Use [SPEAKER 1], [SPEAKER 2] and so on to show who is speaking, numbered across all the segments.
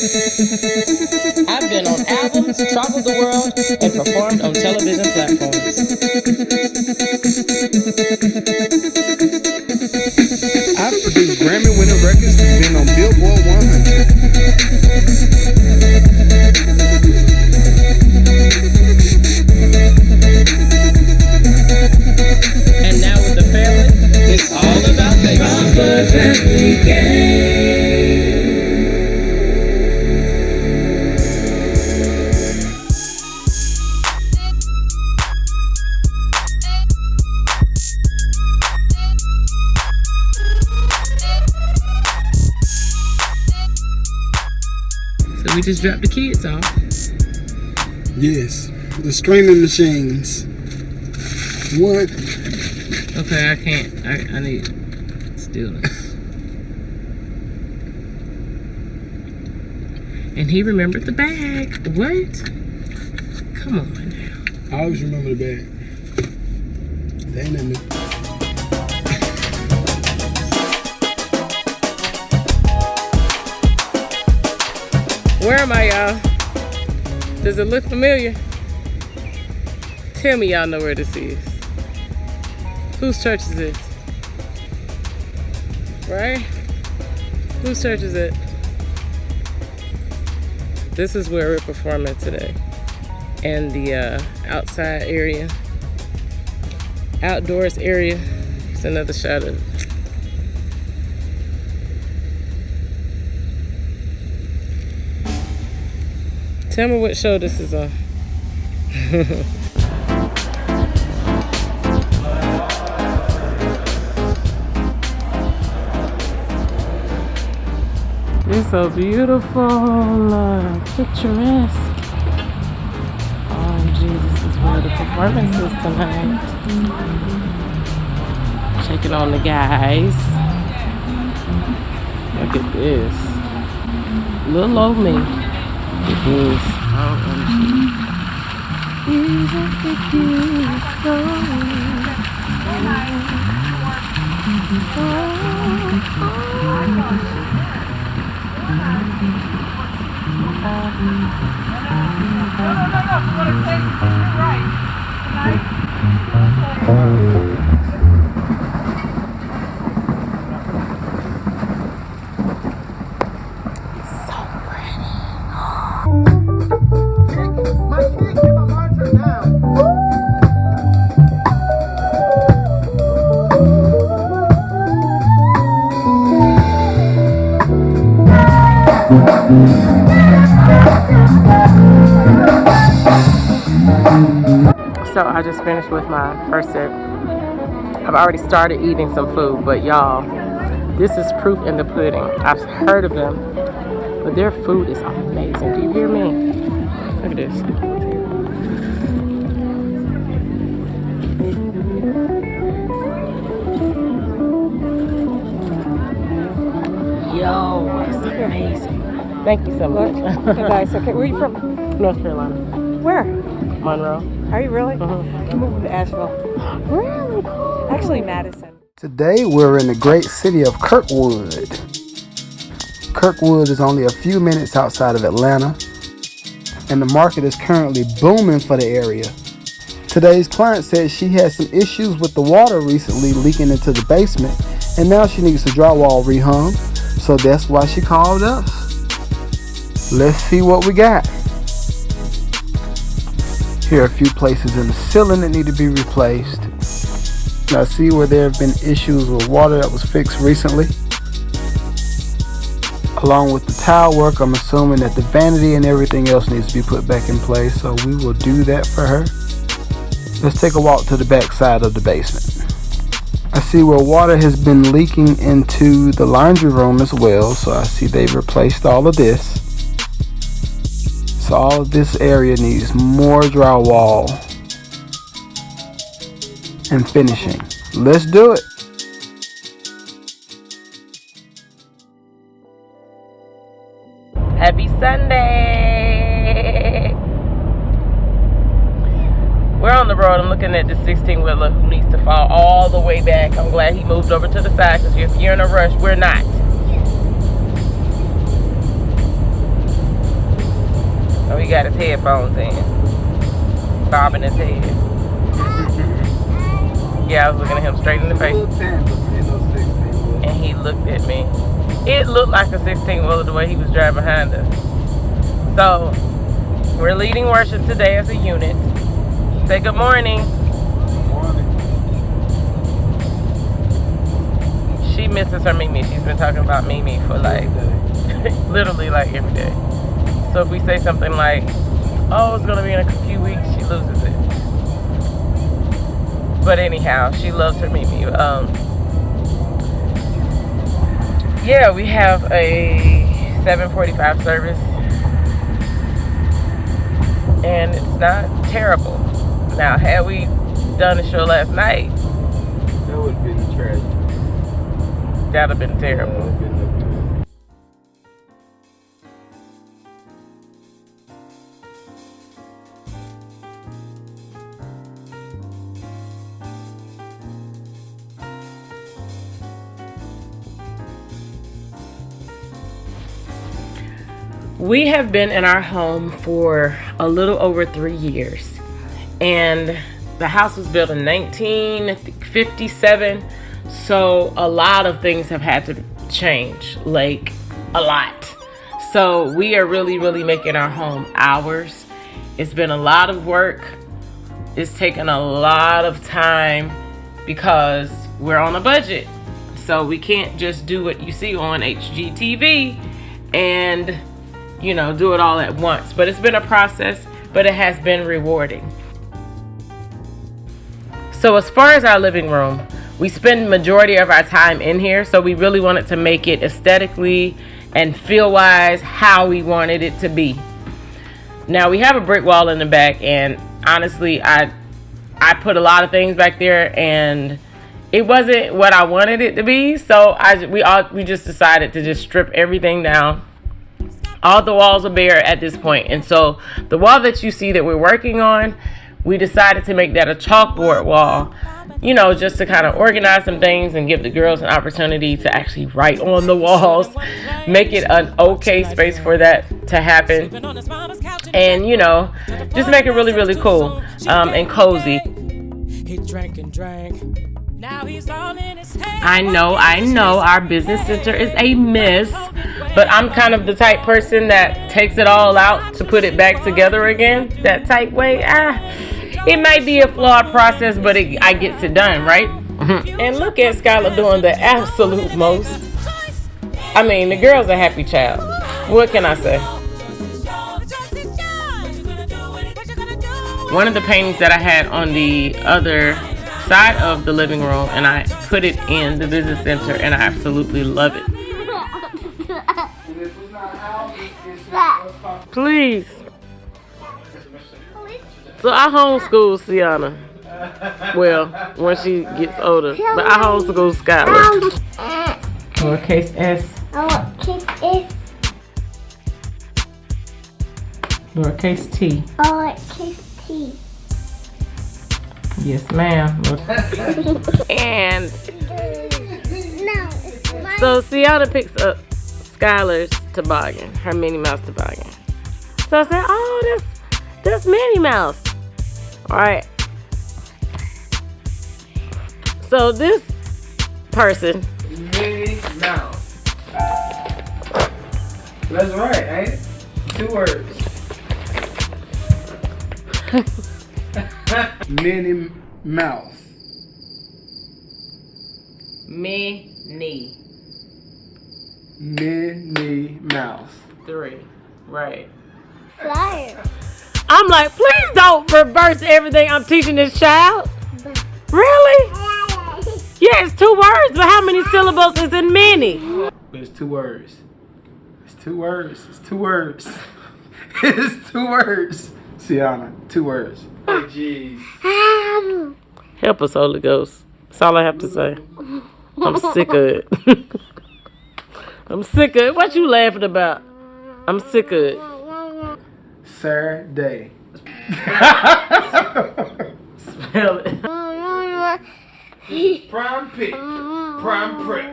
[SPEAKER 1] I've been on albums, traveled the world, and performed on television platforms.
[SPEAKER 2] I've produced Grammy-winning records and been on Billboard 100.
[SPEAKER 1] And now with the family, it's all about legacy. So we just dropped the kids off.
[SPEAKER 2] Yes, the streaming machines. What?
[SPEAKER 1] Okay, I can't. I need stillness. And he remembered the bag. What? Come on now.
[SPEAKER 2] I always remember the bag. They ain't nothing new.
[SPEAKER 1] Where am I, y'all? Does it look familiar? Tell me y'all know where this is. Whose church is this? Right? Whose church is it? This is where we're performing today. And the outside area, outdoors area. It's another shot of it. Tell me what show this is on. It's so beautiful, picturesque. OMG, this is where the performance is tonight. Checking on the guys. Look at this. Little old me. It is. So I just finished with my first sip. I've already started eating some food, but y'all, this is proof in the pudding. I've heard of them, but their food is amazing. Do you hear me? Look at this. Yo, it's amazing. Thank you so much.
[SPEAKER 3] Hey guys, okay, where are you from?
[SPEAKER 1] North Carolina.
[SPEAKER 3] Where?
[SPEAKER 1] Monroe.
[SPEAKER 3] Are you really?
[SPEAKER 1] Mm-hmm.
[SPEAKER 3] I'm moving to Asheville.
[SPEAKER 1] Really cool.
[SPEAKER 3] Actually, Madison.
[SPEAKER 2] Today we're in the great city of Kirkwood. Kirkwood is only a few minutes outside of Atlanta, and the market is currently booming for the area. Today's client said she had some issues with the water recently leaking into the basement, and now she needs the drywall rehung, so that's why she called us. Let's see what we got. Here are a few places in the ceiling that need to be replaced. Now see where there have been issues with water that was fixed recently. Along with the tile work, I'm assuming that the vanity and everything else needs to be put back in place, so we will do that for her. Let's take a walk to the back side of the basement. I see where water has been leaking into the laundry room as well, so I see they've replaced all of this. So all of this area needs more drywall and finishing. Let's do it.
[SPEAKER 1] Happy Sunday. We're on the road. I'm looking at the 16-wheeler who needs to fall all the way back. I'm glad he moved over to the side because if you're in a rush, we're not. he got his headphones in, bobbing his head. Yeah, I was looking at him straight in the face. And he looked at me. It looked like a 16-wheeler the way he was driving behind us. So, we're leading worship today as a unit. Say good morning. She misses her Mimi. She's been talking about Mimi for like, literally like every day. So if we say something like, oh, it's going to be in a few weeks, she loses it. But anyhow, she loves her Mimi. Yeah, we have a 7:45 service. And it's not terrible. Now, had we done the show last night,
[SPEAKER 2] That would have been tragic.
[SPEAKER 1] that would have been terrible. We have been in our home for a little over 3 years, and the house was built in 1957, so a lot of things have had to change, like a lot. So we are really making our home ours. It's been a lot of work. It's taken a lot of time because we're on a budget, so we can't just do what you see on HGTV and do it all at once. But it's been a process, but it has been rewarding. So as far as our living room, we spend majority of our time in here, so we really wanted to make it aesthetically and feel-wise how we wanted it to be. Now we have a brick wall in the back, and honestly, I put a lot of things back there, and it wasn't what I wanted it to be. So we just decided to just strip everything down. All the walls are bare at this point. And so the wall that you see that we're working on, we decided to make that a chalkboard wall, just to kind of organize some things and give the girls an opportunity to actually write on the walls, make it an okay space for that to happen. And, just make it really cool and cozy.
[SPEAKER 4] He drank and drank. Now he's all in his head.
[SPEAKER 1] I know our business center is a mess, but I'm kind of the type person that takes it all out to put it back together again, that type way. It might be a flawed process, but I gets it done, right? And look at Skylar doing the absolute most. I mean, the girl's a happy child. What can I say? One of the paintings that I had on the other side of the living room, and I put it in the business center, and I absolutely love it. Please. So I homeschool Sienna. Well, when she gets older, but I homeschool Skylar. Lowercase s.
[SPEAKER 5] Lowercase s.
[SPEAKER 1] Lowercase t.
[SPEAKER 5] Lowercase t.
[SPEAKER 1] Yes, ma'am. And
[SPEAKER 5] No.
[SPEAKER 1] so Sienna picks up Skylar's toboggan, her Minnie Mouse toboggan. So I said, oh, that's Minnie Mouse. All right. So this person,
[SPEAKER 2] Minnie Mouse. That's right, ain't it? 2 words. Minnie Mouse.
[SPEAKER 1] Minnie.
[SPEAKER 2] Minnie Mouse.
[SPEAKER 1] 3. Right.
[SPEAKER 5] Flyer.
[SPEAKER 1] I'm like, please don't reverse everything I'm teaching this child. Really? Yeah, it's 2 words, but how many syllables is in Minnie?
[SPEAKER 2] It's 2 words. It's 2 words. It's 2 words. It's 2 words. Sienna, 2 words. Oh, jeez.
[SPEAKER 1] Help us, Holy Ghost. That's all I have to say. I'm sick of it. I'm sick of it. What you laughing about? I'm sick of it.
[SPEAKER 2] Saturday.
[SPEAKER 1] Spell it.
[SPEAKER 2] Prime pick. Prime prick.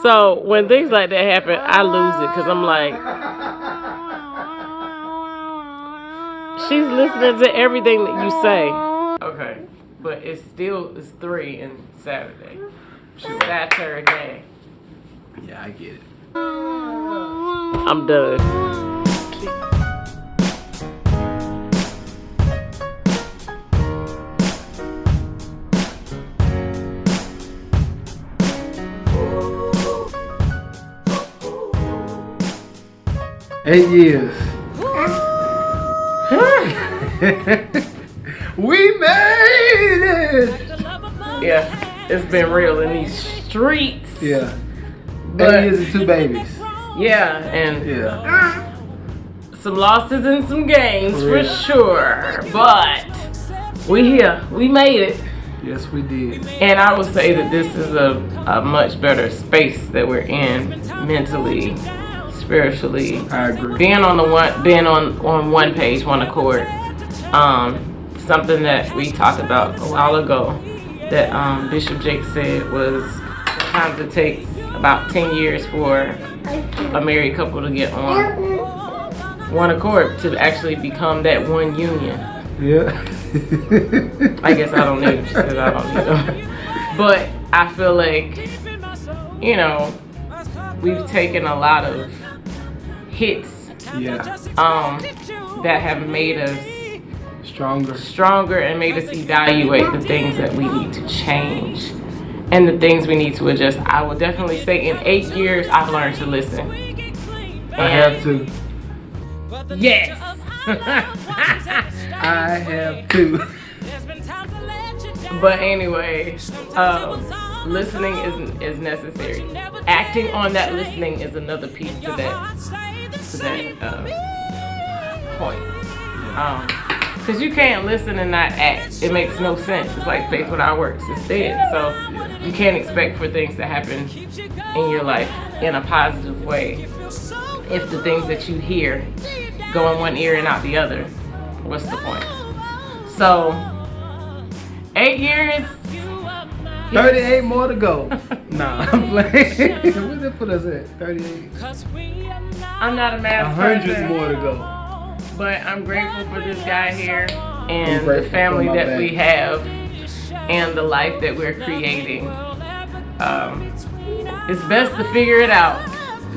[SPEAKER 1] So when things like that happen, I lose it because I'm like, she's listening to everything that you say. Okay, but it's 3 and Saturday. She's Saturday.
[SPEAKER 2] Yeah, I get it.
[SPEAKER 1] I'm done.
[SPEAKER 2] 8 years. We made it.
[SPEAKER 1] Yeah, it's been real in these streets.
[SPEAKER 2] Yeah.
[SPEAKER 1] But-
[SPEAKER 2] 8 years and 2 babies.
[SPEAKER 1] Yeah, and
[SPEAKER 2] Yeah.
[SPEAKER 1] some losses and some gains for
[SPEAKER 2] real.
[SPEAKER 1] sure. But we here. We made it.
[SPEAKER 2] Yes, we did.
[SPEAKER 1] And I would say that this is a much better space that we're in mentally, spiritually.
[SPEAKER 2] I agree.
[SPEAKER 1] Being on one page, one accord. Something that we talked about a while ago that Bishop Jake said was sometimes it takes about 10 years for a married couple to get on one accord to actually become that one union.
[SPEAKER 2] Yeah.
[SPEAKER 1] I guess I don't need them. She says I don't need them. But I feel like, you know, we've taken a lot of hits
[SPEAKER 2] Yeah.
[SPEAKER 1] that have made us
[SPEAKER 2] Stronger.
[SPEAKER 1] and made us evaluate the things that we need to change and the things we need to adjust. I would definitely say in 8 years, I've learned to listen.
[SPEAKER 2] I have to.
[SPEAKER 1] Yes.
[SPEAKER 2] I have to.
[SPEAKER 1] But anyway, listening is necessary. Acting on that listening is another piece to that point. Because you can't listen and not act. It makes no sense. It's like faith without works is dead. So you can't expect for things to happen in your life in a positive way if the things that you hear go in one ear and out the other. What's the point? So 8 years.
[SPEAKER 2] 38 more to go. Nah, I'm playing. What did they put us at? 38?
[SPEAKER 1] I'm not a math person.
[SPEAKER 2] 100 more to go.
[SPEAKER 1] But I'm grateful for this guy here
[SPEAKER 2] I'm
[SPEAKER 1] and the
[SPEAKER 2] grateful
[SPEAKER 1] family
[SPEAKER 2] for my
[SPEAKER 1] that we
[SPEAKER 2] baby.
[SPEAKER 1] have and the life that we're creating. It's best to figure it out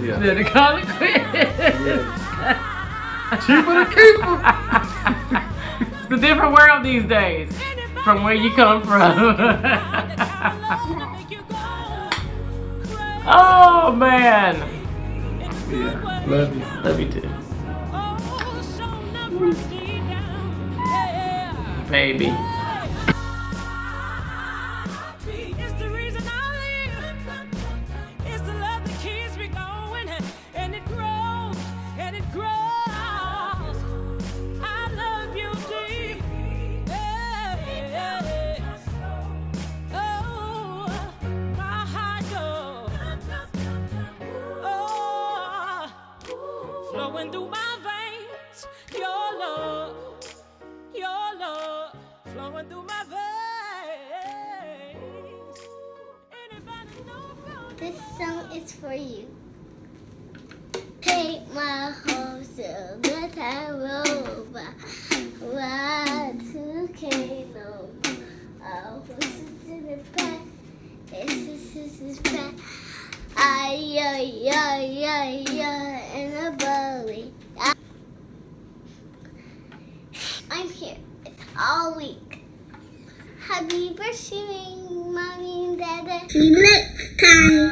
[SPEAKER 2] Yeah.
[SPEAKER 1] than to call it quits.
[SPEAKER 2] Cheaper to keep them.
[SPEAKER 1] It's a different world these days from where you come from. Oh man.
[SPEAKER 2] Yeah. Love you.
[SPEAKER 1] Love you too. Baby.
[SPEAKER 4] It's the reason I live. It's the love that keeps me going, and it grows, and it grows. I love you deep. Oh, my heart goes. Oh, flowing through my veins. Your love, flowing through my veins. Anybody know about
[SPEAKER 5] This song is for you. Take my horse so that I roll by. Y2K no. Our horses in the back. This is back. Ay, and a belly. I'm here. It's all week. Happy birthday, mommy and dada. Next time,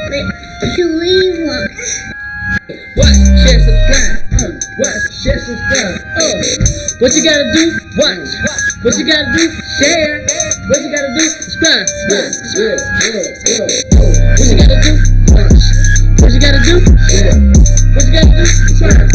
[SPEAKER 5] what do we want?
[SPEAKER 6] Watch, share, subscribe. Watch, share, subscribe. What you gotta do? Watch. What you gotta do? Share. What you gotta do? Subscribe. What you gotta do? Watch. What you gotta do? Share. What you gotta do? Subscribe.